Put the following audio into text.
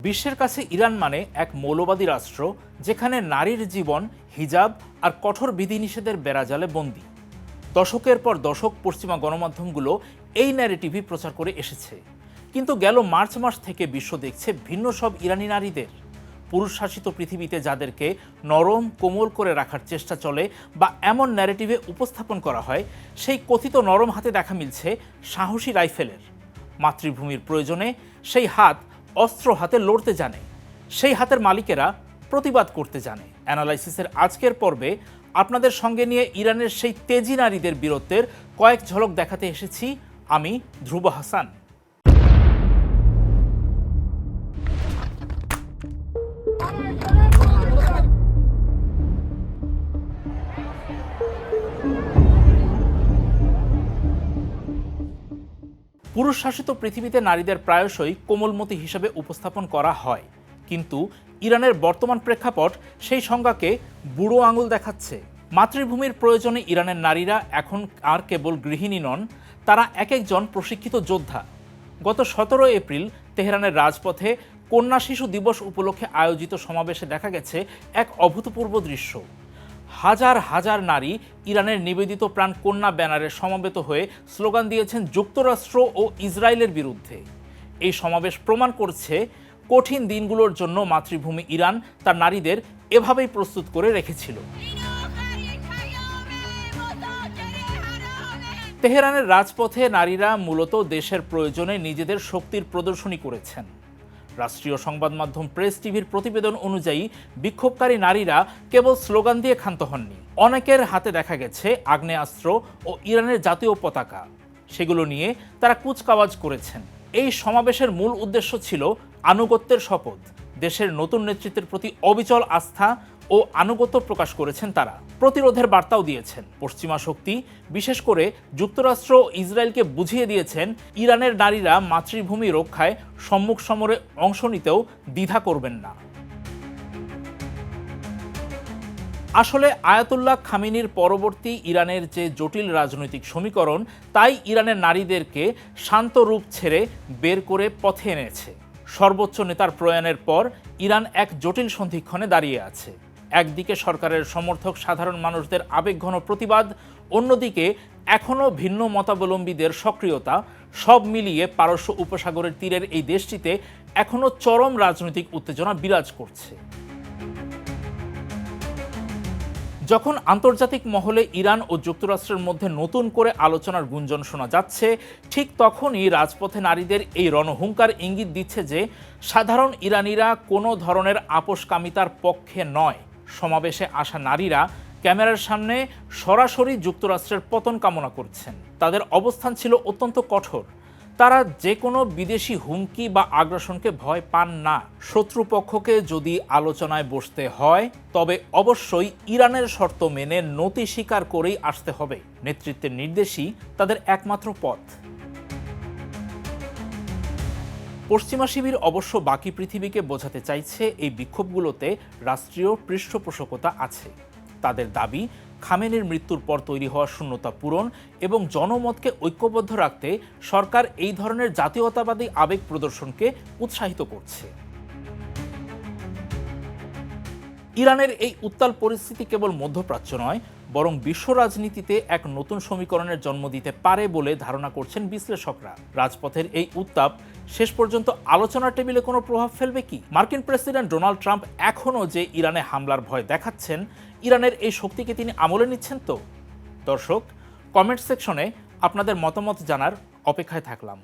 বিশ্বের কাছে ইরান মানে এক মৌলবাদী রাষ্ট্র যেখানে নারীর জীবন হিজাব আর কঠোর বিধিনিষেধের বেড়াজালে বন্দী। দশকের পর দশক পশ্চিমা গণমাধ্যমগুলো এই ন্যারেটিভই প্রচার করে এসেছে, কিন্তু গেল মার্চ মাস থেকে বিশ্ব দেখছে ভিন্ন সব ইরানি নারীদের। পুরুষ শাসিত পৃথিবীতে যাদেরকে নরম কোমল করে রাখার চেষ্টা চলে বা এমন ন্যারেটিভে উপস্থাপন করা হয়, সেই কথিত নরম হাতে দেখা মিলছে সাহসী রাইফেলের। মাতৃভূমির প্রয়োজনে সেই হাত অস্ত্র হাতে লড়তে জানে, সেই হাতের মালিকেরা প্রতিবাদ করতে জানে। অ্যানালাইসিসের আজকের পর্বে আপনাদের সঙ্গে নিয়ে ইরানের সেই তেজি নারীদের বীরত্বের কয়েক ঝলক দেখাতে এসেছি আমি ধ্রুব হাসান। পুরুষ শাসিত পৃথিবীতে নারীদের প্রায়শই কোমলমতি হিসেবে উপস্থাপন করা হয়, কিন্তু ইরানের বর্তমান প্রেক্ষাপট সেই সংজ্ঞাকে বুড়ো আঙুল দেখাচ্ছে। মাতৃভূমির প্রয়োজনে ইরানের নারীরা এখন আর কেবল গৃহিণী নন, তারা এক একজন প্রশিক্ষিত যোদ্ধা। গত 17 এপ্রিল তেহরানের রাজপথে কন্যা শিশু দিবস উপলক্ষে আয়োজিত সমাবেশে দেখা গেছে এক অভূতপূর্ব দৃশ্য। হাজার হাজার নারী ইরানের নিবেদিত প্রাণ কন্যা ব্যানারে সমবেত হয়ে স্লোগান দিয়েছেন যুক্তরাষ্ট্র ও ইসরায়েলের বিরুদ্ধে। এই সমাবেশ প্রমাণ করছে কঠিন দিনগুলোর জন্য মাতৃভূমি ইরান তার নারীদের এভাবেই প্রস্তুত করে রেখেছিল। তেহরানের রাজপথে নারীরা মূলত দেশের প্রয়োজনে নিজেদের শক্তির প্রদর্শনী করেছেন। রাষ্ট্রীয় সংবাদ মাধ্যম প্রেস টিভির প্রতিবেদন অনুযায়ী বিক্ষোভকারী নারীরা কেবল স্লোগান দিয়ে ক্ষান্ত হননি। অনেকের হাতে দেখা গেছে আগ্নেয়াস্ত্র ও ইরানের জাতীয় পতাকা, সেগুলো নিয়ে তারা কুচকাওয়াজ করেছেন। এই সমাবেশের মূল উদ্দেশ্য ছিল আনুগত্যের শপথ। দেশের নতুন নেতৃত্বের প্রতি অবিচল আস্থা ও আনুগত্য প্রকাশ করেছেন তারা। প্রতিরোধের বার্তাও দিয়েছেন। পশ্চিমা শক্তি, বিশেষ করে যুক্তরাষ্ট্র ও ইসরায়েলকে বুঝিয়ে দিয়েছেন ইরানের নারীরা মাতৃভূমি রক্ষায় সম্মুখ সমরে অংশ নিতেও দ্বিধা করবেন না। আসলে আয়াতুল্লাহ খামেনির পরবর্তী ইরানের যে জটিল রাজনৈতিক সমীকরণ, তাই ইরানের নারীদেরকে শান্ত রূপ ছেড়ে বের করে পথে এনেছে। সর্বোচ্চ নেতার প্রয়াণের পর ইরান এক জটিল সন্ধিক্ষণে দাঁড়িয়ে আছে। একদিকে সরকারের সমর্থক সাধারণ মানুষদের আবেগঘন প্রতিবাদ, অন্যদিকে এখনও ভিন্ন মতাবলম্বীদের সক্রিয়তা। সব মিলিয়ে পারস্য উপসাগরের তীরের এই দেশটিতে এখনও চরম রাজনৈতিক উত্তেজনা বিরাজ করছে। যখন আন্তর্জাতিক মহলে ইরান ও যুক্তরাষ্ট্রের মধ্যে নতুন করে আলোচনার গুঞ্জন শোনা যাচ্ছে, ঠিক তখনই রাজপথে নারীদের এই রণহুঙ্কার ইঙ্গিত দিচ্ছে যে সাধারণ ইরানিরা কোনো ধরনের আপোষকামিতার পক্ষে নয়। সমাবেশে আসা নারীরা ক্যামেরার সামনে সরাসরি যুক্তরাষ্ট্রের পতন কামনা করছেন। তাদের অবস্থান ছিল অত্যন্ত কঠোর। তারা যে কোনো বিদেশি হুমকি বা আগ্রাসনকে ভয় পান না। শত্রুপক্ষকে যদি আলোচনায় বসতে হয়, তবে অবশ্যই ইরানের শর্ত মেনে নতি স্বীকার করেই আসতে হবে। নেতৃত্বের নির্দেশই তাদের একমাত্র পথ। পশ্চিমা শিবির অবশ্য বাকি পৃথিবীকে বোঝাতে চাইছে এই বিক্ষোভগুলোতে রাষ্ট্রীয় পৃষ্ঠপোষকতা আছে। তাদের দাবি, খামেনির মৃত্যুর পর তৈরি হওয়া শূন্যতা পূরণ এবং জনমতকে ঐক্যবদ্ধ রাখতে সরকার এই ধরনের জাতীয়তাবাদী আবেগ প্রদর্শনকে উৎসাহিত করছে। ইরানের এই উত্তাল পরিস্থিতি কেবল মধ্যপ্রাচ্য নয়, বরং বিশ্ব রাজনীতিতে এক নতুন সমীকরণের জন্ম দিতে পারে বলে ধারণা করছেন বিশ্লেষকরা। রাজপথের এই উত্তাপ শেষ পর্যন্ত আলোচনার টেবিলে কোনো প্রভাব ফেলবে কি? মার্কিন প্রেসিডেন্ট ডোনাল্ড ট্রাম্প এখনও যে ইরানে হামলার ভয় দেখাচ্ছেন, ইরানের এই শক্তিকে তিনি আমলে নিচ্ছেন তো? দর্শক, কমেন্ট সেকশনে আপনাদের মতামত জানার অপেক্ষায় থাকলাম।